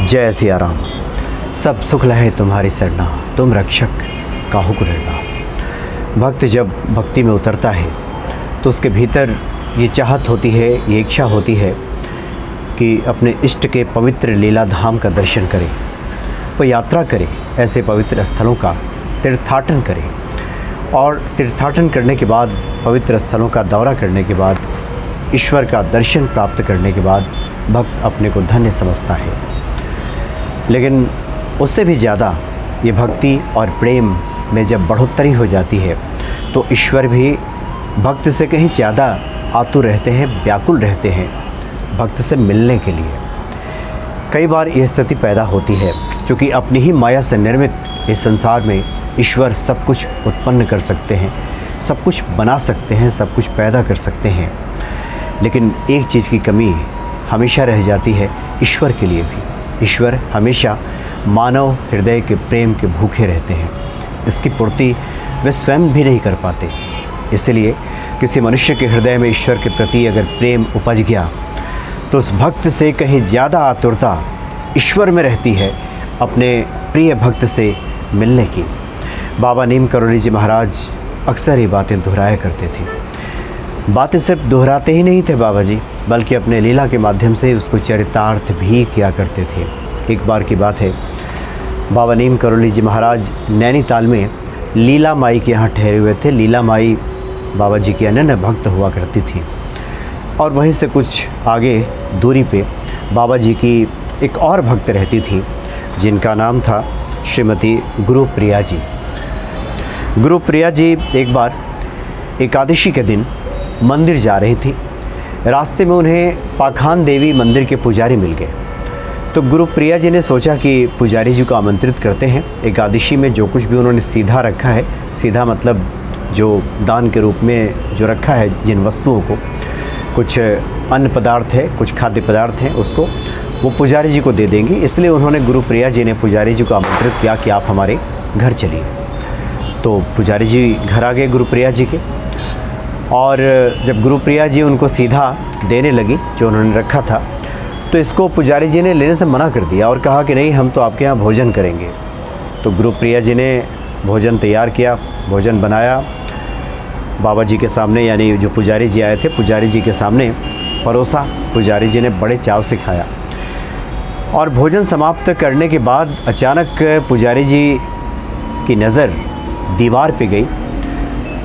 जय सिया राम। सब सुख लहे तुम्हारी सरना, तुम रक्षक काहू को डरना। भक्त जब भक्ति में उतरता है तो उसके भीतर ये चाहत होती है, ये इच्छा होती है कि अपने इष्ट के पवित्र लीला धाम का दर्शन करे, वो यात्रा करे, ऐसे पवित्र स्थलों का तीर्थाटन करे। और तीर्थाटन करने के बाद, पवित्र स्थलों का दौरा करने के बाद, ईश्वर का दर्शन प्राप्त करने के बाद भक्त अपने को धन्य समझता है। लेकिन उससे भी ज़्यादा ये भक्ति और प्रेम में जब बढ़ोतरी हो जाती है तो ईश्वर भी भक्त से कहीं ज़्यादा आतुर रहते हैं, व्याकुल रहते हैं भक्त से मिलने के लिए। कई बार ये स्थिति पैदा होती है क्योंकि अपनी ही माया से निर्मित इस संसार में ईश्वर सब कुछ उत्पन्न कर सकते हैं, सब कुछ बना सकते हैं, सब कुछ पैदा कर सकते हैं। लेकिन एक चीज़ की कमी हमेशा रह जाती है ईश्वर के लिए भी। ईश्वर हमेशा मानव हृदय के प्रेम के भूखे रहते हैं, इसकी पूर्ति वे स्वयं भी नहीं कर पाते। इसलिए किसी मनुष्य के हृदय में ईश्वर के प्रति अगर प्रेम उपज गया तो उस भक्त से कहीं ज़्यादा आतुरता ईश्वर में रहती है अपने प्रिय भक्त से मिलने की। बाबा नीम करोली जी महाराज अक्सर ये बातें दोहराया करते थे। बातें सिर्फ दोहराते ही नहीं थे बाबा जी, बल्कि अपने लीला के माध्यम से उसको चरितार्थ भी किया करते थे। एक बार की बात है, बाबा नीम करोली जी महाराज नैनीताल में लीला माई के यहाँ ठहरे हुए थे। लीला माई बाबा जी की अनन्य भक्त हुआ करती थी और वहीं से कुछ आगे दूरी पे बाबा जी की एक और भक्त रहती थी जिनका नाम था श्रीमती गुरुप्रिया जी। गुरुप्रिया जी एक बार एकादशी के दिन मंदिर जा रही थी। रास्ते में उन्हें पाखान देवी मंदिर के पुजारी मिल गए। तो गुरुप्रिया जी ने सोचा कि पुजारी जी को आमंत्रित करते हैं। एकादशी में जो कुछ भी उन्होंने सीधा रखा है, सीधा मतलब जो दान के रूप में जो रखा है, जिन वस्तुओं को, कुछ अन्न पदार्थ है, कुछ खाद्य पदार्थ हैं, उसको वो पुजारी जी को दे देंगी। इसलिए उन्होंने गुरुप्रिया जी ने पुजारी जी को आमंत्रित किया कि आप हमारे घर चलिए। तो पुजारी जी घर आ गए गुरुप्रिया जी के, और जब गुरुप्रिया जी उनको सीधा देने लगी जो उन्होंने रखा था, तो इसको पुजारी जी ने लेने से मना कर दिया और कहा कि नहीं, हम तो आपके यहाँ भोजन करेंगे। तो गुरुप्रिया जी ने भोजन तैयार किया, भोजन बनाया बाबा जी के सामने, यानी जो पुजारी जी आए थे पुजारी जी के सामने परोसा। पुजारी जी ने बड़े चाव से खाया और भोजन समाप्त करने के बाद अचानक पुजारी जी की नज़र दीवार पे गई,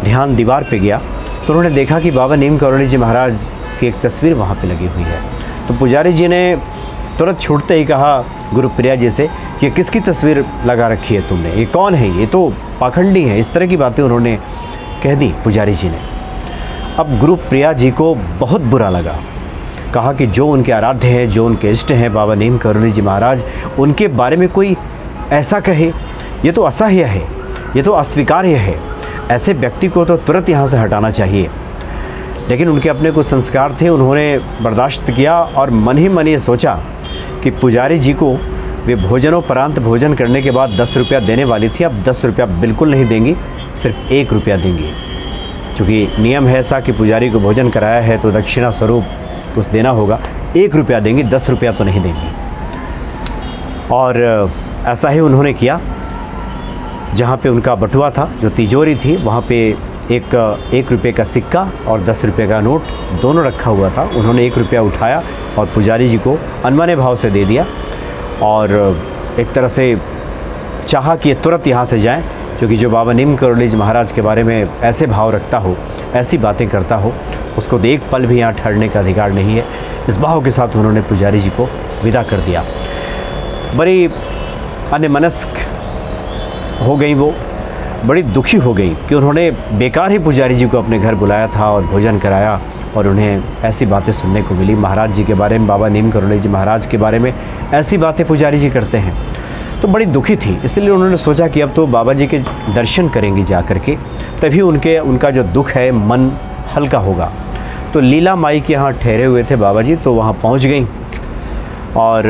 ध्यान दीवार पे गया। तो उन्होंने देखा कि बाबा नीम करोली जी महाराज की एक तस्वीर वहाँ पे लगी हुई है। तो पुजारी जी ने तुरंत छूटते ही कहा गुरुप्रिया जी से कि किसकी तस्वीर लगा रखी है तुमने, ये कौन है, ये तो पाखंडी है। इस तरह की बातें उन्होंने कह दी पुजारी जी ने। अब गुरुप्रिया जी को बहुत बुरा लगा, कहा कि जो उनके आराध्य हैं, जो उनके इष्ट हैं बाबा नीम करोली जी महाराज, उनके बारे में कोई ऐसा कहे, ये तो असह्य है, ये तो अस्वीकार्य है। ऐसे व्यक्ति को तो तुरंत यहाँ से हटाना चाहिए। लेकिन उनके अपने कुछ संस्कार थे, उन्होंने बर्दाश्त किया और मन ही मन ये सोचा कि पुजारी जी को वे भोजनोपरांत भोजन करने के बाद 10 रुपया देने वाली थी। अब 10 रुपया बिल्कुल नहीं देंगी, सिर्फ 1 रुपया देंगी। चूँकि नियम है ऐसा कि पुजारी को भोजन कराया है तो दक्षिणा स्वरूप कुछ देना होगा। 1 रुपया देंगी, 10 रुपया तो नहीं देंगी। और ऐसा ही उन्होंने किया। जहाँ पे उनका बटुआ था, जो तिजोरी थी, वहाँ पे एक रुपये का सिक्का और 10 रुपये का नोट दोनों रखा हुआ था। उन्होंने 1 रुपया उठाया और पुजारी जी को अनमने भाव से दे दिया और एक तरह से चाहा कि ये तुरंत यहाँ से जाएं, क्योंकि जो बाबा नीम करोली जी महाराज के बारे में ऐसे भाव रखता हो, ऐसी बातें करता हो, उसको तो एक पल भी यहाँ ठहरने का अधिकार नहीं है। इस भाव के साथ उन्होंने पुजारी जी को विदा कर दिया। बड़ी अन्यमनस्क हो गई, वो बड़ी दुखी हो गई कि उन्होंने बेकार ही पुजारी जी को अपने घर बुलाया था और भोजन कराया और उन्हें ऐसी बातें सुनने को मिली। महाराज जी के बारे में, बाबा नीम करोली जी महाराज के बारे में ऐसी बातें पुजारी जी करते हैं, तो बड़ी दुखी थी। इसलिए उन्होंने सोचा कि अब तो बाबा जी के दर्शन करेंगी जा कर के, तभी उनका जो दुख है मन हल्का होगा। तो लीला माई के यहाँ ठहरे हुए थे बाबा जी, तो वहाँ पहुँच गई और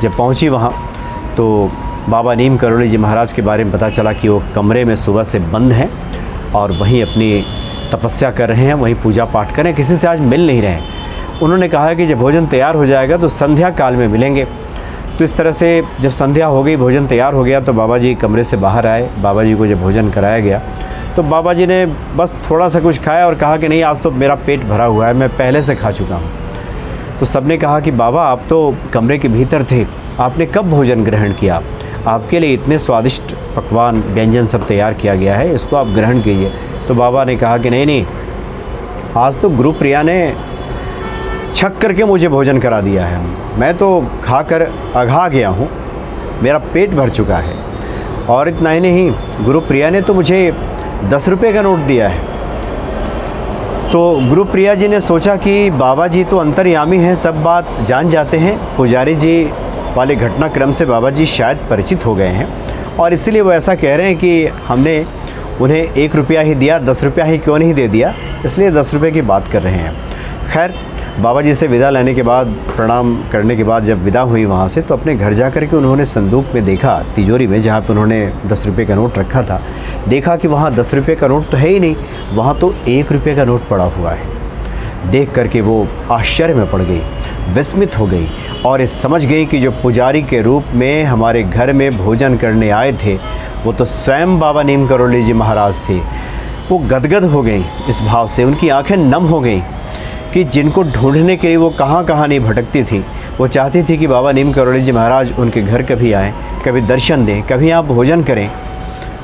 जब पहुँची वहाँ तो बाबा नीम करोली जी महाराज के बारे में पता चला कि वो कमरे में सुबह से बंद हैं और वहीं अपनी तपस्या कर रहे हैं, वहीं पूजा पाठ कर रहे हैं, किसी से आज मिल नहीं रहे हैं। उन्होंने कहा कि जब भोजन तैयार हो जाएगा तो संध्या काल में मिलेंगे। तो इस तरह से जब संध्या हो गई, भोजन तैयार हो गया, तो बाबा जी कमरे से बाहर आए। बाबा जी को जब भोजन कराया गया तो बाबा जी ने बस थोड़ा सा कुछ खाया और कहा कि नहीं, आज तो मेरा पेट भरा हुआ है, मैं पहले से खा चुका हूँ। तो सबने कहा कि बाबा आप तो कमरे के भीतर थे, आपने कब भोजन ग्रहण किया? आपके लिए इतने स्वादिष्ट पकवान व्यंजन सब तैयार किया गया है, इसको आप ग्रहण कीजिए। तो बाबा ने कहा कि नहीं, आज तो गुरुप्रिया ने छक करके मुझे भोजन करा दिया है, मैं तो खाकर अघा गया हूँ, मेरा पेट भर चुका है। और इतना ही नहीं, गुरुप्रिया ने तो मुझे 10 रुपये का नोट दिया है। तो गुरुप्रिया जी ने सोचा कि बाबा जी तो अंतर्यामी हैं, सब बात जान जाते हैं, पुजारी जी वाले घटनाक्रम से बाबा जी शायद परिचित हो गए हैं और इसीलिए वो ऐसा कह रहे हैं कि हमने उन्हें 1 रुपया ही दिया, 10 रुपया ही क्यों नहीं दे दिया, इसलिए 10 रुपये की बात कर रहे हैं। खैर, बाबा जी से विदा लेने के बाद, प्रणाम करने के बाद जब विदा हुई वहाँ से, तो अपने घर जा कर के उन्होंने संदूक में देखा, तिजोरी में जहाँ पे उन्होंने 10 रुपये का नोट रखा था, देखा कि वहाँ 10 रुपये का नोट तो है ही नहीं, वहाँ तो 1 रुपये का नोट पड़ा हुआ है। देख करके वो आश्चर्य में पड़ गई, विस्मित हो गई और ये समझ गई कि जो पुजारी के रूप में हमारे घर में भोजन करने आए थे वो तो स्वयं बाबा नीम करोली जी महाराज थे। वो गदगद हो गई इस भाव से, उनकी आंखें नम हो गई कि जिनको ढूंढने के लिए वो कहाँ कहाँ नहीं भटकती थी, वो चाहती थी कि बाबा नीम करोली जी महाराज उनके घर कभी आएँ, कभी दर्शन दें, कभी यहाँ भोजन करें।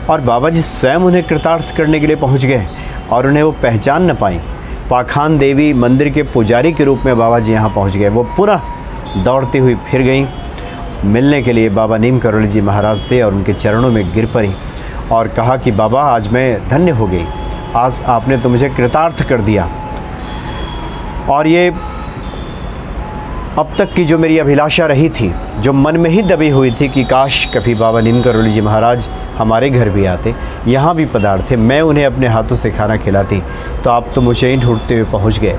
और बाबा जी स्वयं उन्हें कृतार्थ करने के लिए पहुँच गए और उन्हें वो पहचान न पाई। पाखान देवी मंदिर के पुजारी के रूप में बाबा जी यहाँ पहुँच गए। वो पुनः दौड़ती हुई फिर गई मिलने के लिए बाबा नीम करोली जी महाराज से और उनके चरणों में गिर पड़ी और कहा कि बाबा आज मैं धन्य हो गई, आज आपने तो मुझे कृतार्थ कर दिया। और ये अब तक की जो मेरी अभिलाषा रही थी, जो मन में ही दबी हुई थी कि काश कभी बाबा नीम करोली जी महाराज हमारे घर भी आते, यहाँ भी पधारते, मैं उन्हें अपने हाथों से खाना खिलाती, तो आप तो मुझे ही ढूंढते हुए पहुँच गए।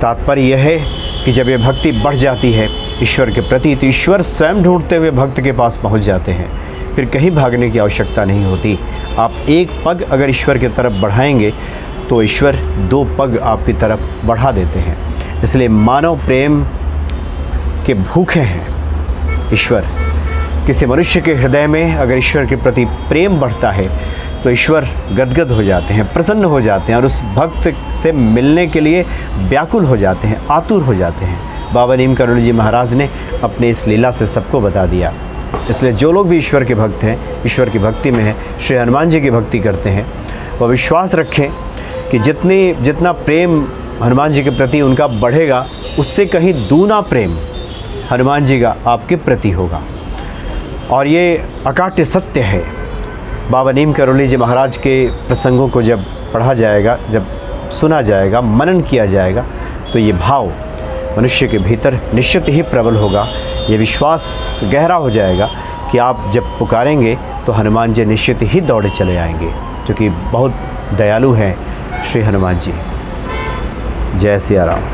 तात्पर्य यह है कि जब ये भक्ति बढ़ जाती है ईश्वर के प्रति, तो ईश्वर स्वयं ढूंढते हुए भक्त के पास पहुँच जाते हैं, फिर कहीं भागने की आवश्यकता नहीं होती। आप एक पग अगर ईश्वर की तरफ बढ़ाएंगे तो ईश्वर 2 पग आपकी तरफ बढ़ा देते हैं। इसलिए मानव प्रेम के भूखे हैं ईश्वर। किसी मनुष्य के हृदय में अगर ईश्वर के प्रति प्रेम बढ़ता है तो ईश्वर गदगद हो जाते हैं, प्रसन्न हो जाते हैं और उस भक्त से मिलने के लिए व्याकुल हो जाते हैं, आतुर हो जाते हैं। बाबा नीम करोली जी महाराज ने अपने इस लीला से सबको बता दिया। इसलिए जो लोग भी ईश्वर के भक्त हैं, ईश्वर की भक्ति में हैं, श्री हनुमान जी की भक्ति करते हैं, वह विश्वास रखें कि जितना प्रेम हनुमान जी के प्रति उनका बढ़ेगा, उससे कहीं दूना प्रेम हनुमान जी का आपके प्रति होगा। और ये अकाट्य सत्य है। बाबा नीम करोली जी महाराज के प्रसंगों को जब पढ़ा जाएगा, जब सुना जाएगा, मनन किया जाएगा, तो ये भाव मनुष्य के भीतर निश्चित ही प्रबल होगा। ये विश्वास गहरा हो जाएगा कि आप जब पुकारेंगे तो हनुमान जी निश्चित ही दौड़े चले आएंगे, क्योंकि बहुत दयालु हैं श्री हनुमान जी। जय सिया राम।